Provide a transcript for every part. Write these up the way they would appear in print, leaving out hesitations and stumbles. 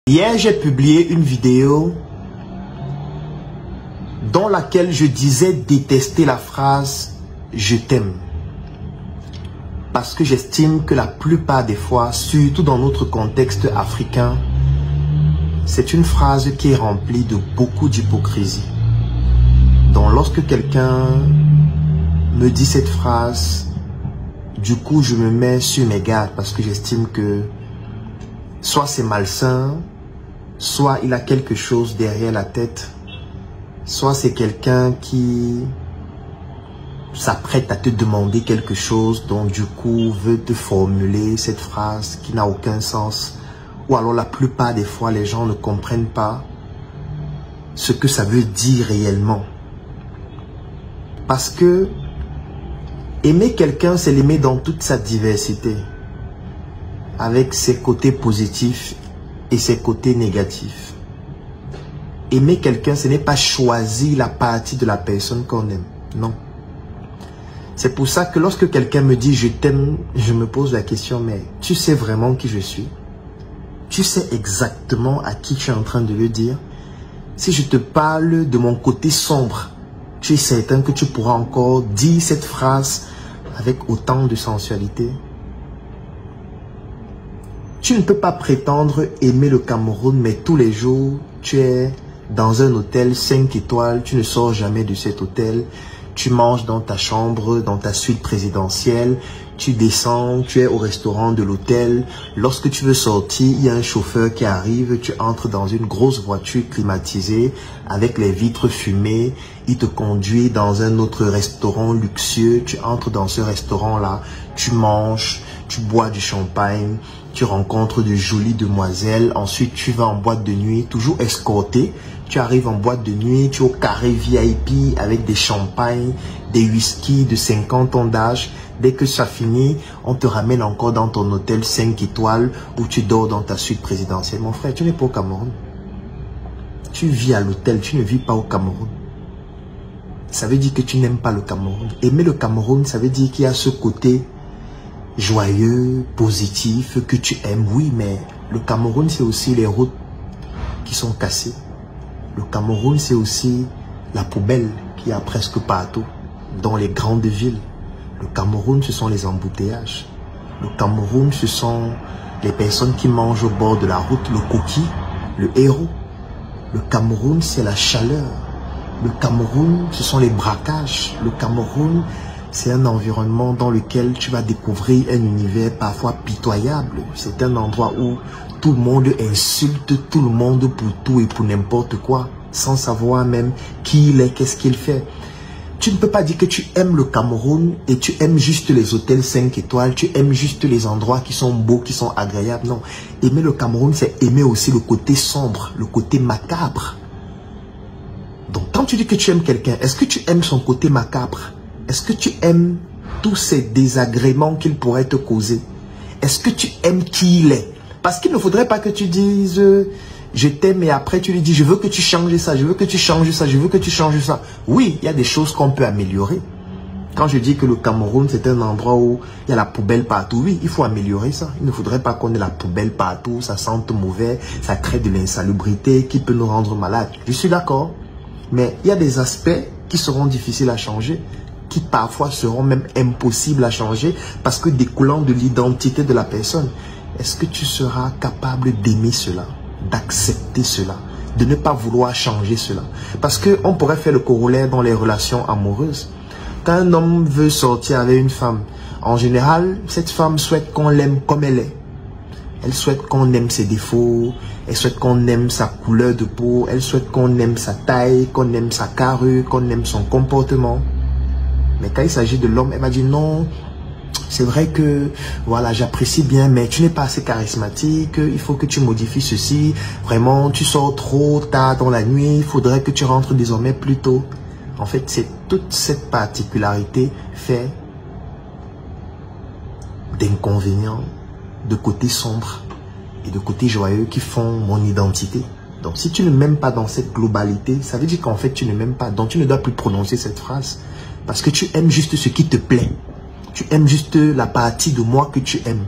Hier, j'ai publié une vidéo dans laquelle je disais détester la phrase « je t'aime ». Parce que j'estime que la plupart des fois, surtout dans notre contexte africain, c'est une phrase qui est remplie de beaucoup d'hypocrisie. Donc lorsque quelqu'un me dit cette phrase, du coup je me mets sur mes gardes parce que j'estime que soit c'est malsain, soit il a quelque chose derrière la tête, soit c'est quelqu'un qui s'apprête à te demander quelque chose, donc du coup veut te formuler cette phrase qui n'a aucun sens. Ou alors la plupart des fois les gens ne comprennent pas ce que ça veut dire réellement. Parce que aimer quelqu'un, c'est l'aimer dans toute sa diversité, avec ses côtés positifs et ses côtés négatifs. Aimer quelqu'un, ce n'est pas choisir la partie de la personne qu'on aime. Non. C'est pour ça que lorsque quelqu'un me dit « je t'aime », je me pose la question « mais tu sais vraiment qui je suis? Tu sais exactement à qui tu es en train de le dire? Si je te parle de mon côté sombre, tu es certain que tu pourras encore dire cette phrase avec autant de sensualité? Tu ne peux pas prétendre aimer le Cameroun, mais tous les jours, tu es dans un hôtel 5 étoiles, tu ne sors jamais de cet hôtel, tu manges dans ta chambre, dans ta suite présidentielle, tu descends, tu es au restaurant de l'hôtel. Lorsque tu veux sortir, il y a un chauffeur qui arrive, tu entres dans une grosse voiture climatisée avec les vitres fumées, il te conduit dans un autre restaurant luxueux, tu entres dans ce restaurant-là, tu manges, tu bois du champagne, tu rencontres de jolies demoiselles, ensuite tu vas en boîte de nuit, toujours escorté. Tu arrives en boîte de nuit, tu es au carré VIP avec des champagnes, des whisky de 50 ans d'âge. Dès que ça finit, on te ramène encore dans ton hôtel 5 étoiles où tu dors dans ta suite présidentielle. Mon frère, tu n'es pas au Cameroun. Tu vis à l'hôtel, tu ne vis pas au Cameroun. Ça veut dire que tu n'aimes pas le Cameroun. Aimer le Cameroun, ça veut dire qu'il y a ce côté joyeux, positif, que tu aimes. Oui, mais le Cameroun, c'est aussi les routes qui sont cassées. Le Cameroun, c'est aussi la poubelle qu'il y a presque partout, dans les grandes villes. Le Cameroun, ce sont les embouteillages. Le Cameroun, ce sont les personnes qui mangent au bord de la route, le coquille, le héros. Le Cameroun, c'est la chaleur. Le Cameroun, ce sont les braquages. Le Cameroun, c'est un environnement dans lequel tu vas découvrir un univers parfois pitoyable. C'est un endroit où tout le monde insulte tout le monde pour tout et pour n'importe quoi, sans savoir même qui il est, qu'est-ce qu'il fait. Tu ne peux pas dire que tu aimes le Cameroun et tu aimes juste les hôtels 5 étoiles, tu aimes juste les endroits qui sont beaux, qui sont agréables. Non, aimer le Cameroun, c'est aimer aussi le côté sombre, le côté macabre. Donc quand tu dis que tu aimes quelqu'un, est-ce que tu aimes son côté macabre? Est-ce que tu aimes tous ces désagréments qu'il pourrait te causer? Est-ce que tu aimes qui il est? Parce qu'il ne faudrait pas que tu dises « je t'aime » et après tu lui dis « je veux que tu changes ça, je veux que tu changes ça, je veux que tu changes ça ». Oui, il y a des choses qu'on peut améliorer. Quand je dis que le Cameroun, c'est un endroit où il y a la poubelle partout, oui, il faut améliorer ça. Il ne faudrait pas qu'on ait la poubelle partout, ça sente mauvais, ça crée de l'insalubrité qui peut nous rendre malades. Je suis d'accord, mais il y a des aspects qui seront difficiles à changer, qui parfois seront même impossibles à changer parce que découlant de l'identité de la personne. Est-ce que tu seras capable d'aimer cela, d'accepter cela, de ne pas vouloir changer cela? Parce qu'on pourrait faire le corollaire dans les relations amoureuses. Quand un homme veut sortir avec une femme, en général, cette femme souhaite qu'on l'aime comme elle est. Elle souhaite qu'on aime ses défauts, elle souhaite qu'on aime sa couleur de peau, elle souhaite qu'on aime sa taille, qu'on aime sa carrure, qu'on aime son comportement. Mais quand il s'agit de l'homme, elle va dire non, c'est vrai que voilà, j'apprécie bien, mais tu n'es pas assez charismatique, il faut que tu modifies ceci, vraiment tu sors trop tard dans la nuit, il faudrait que tu rentres désormais plus tôt. En fait, c'est toute cette particularité fait d'inconvénients, de côté sombre et de côté joyeux qui font mon identité. Donc si tu ne m'aimes pas dans cette globalité, ça veut dire qu'en fait tu ne m'aimes pas, donc tu ne dois plus prononcer cette phrase. Parce que tu aimes juste ce qui te plaît. Tu aimes juste la partie de moi que tu aimes.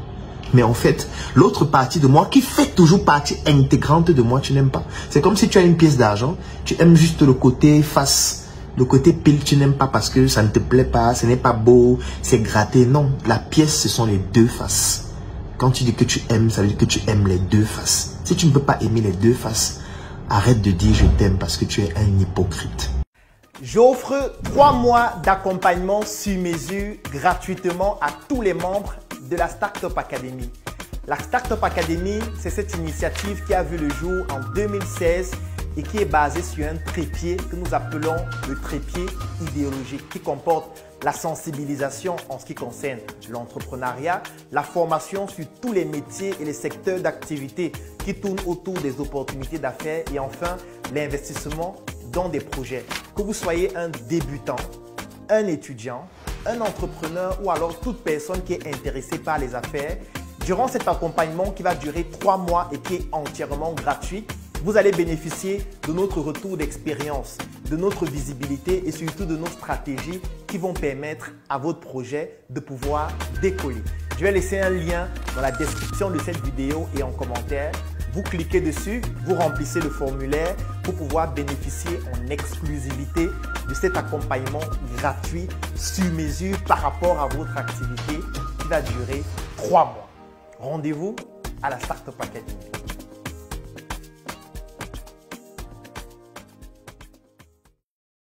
Mais en fait, l'autre partie de moi qui fait toujours partie intégrante de moi, tu n'aimes pas. C'est comme si tu as une pièce d'argent, tu aimes juste le côté face, le côté pile, tu n'aimes pas parce que ça ne te plaît pas, ce n'est pas beau, c'est gratté. Non, la pièce, ce sont les deux faces. Quand tu dis que tu aimes, ça veut dire que tu aimes les deux faces. Si tu ne peux pas aimer les deux faces, arrête de dire je t'aime parce que tu es un hypocrite. J'offre 3 mois d'accompagnement sur mesure gratuitement à tous les membres de la Startup Academy. La Startup Academy, c'est cette initiative qui a vu le jour en 2016 et qui est basée sur un trépied que nous appelons le trépied idéologique qui comporte la sensibilisation en ce qui concerne l'entrepreneuriat, la formation sur tous les métiers et les secteurs d'activité qui tournent autour des opportunités d'affaires et enfin l'investissement dans des projets. Que vous soyez un débutant, un étudiant, un entrepreneur ou alors toute personne qui est intéressée par les affaires, durant cet accompagnement qui va durer 3 mois et qui est entièrement gratuit, vous allez bénéficier de notre retour d'expérience, de notre visibilité et surtout de nos stratégies qui vont permettre à votre projet de pouvoir décoller. Je vais laisser un lien dans la description de cette vidéo et en commentaire. Vous cliquez dessus, vous remplissez le formulaire pour pouvoir bénéficier en exclusivité de cet accompagnement gratuit sur mesure par rapport à votre activité qui va durer 3 mois. Rendez-vous à la Startup Academy.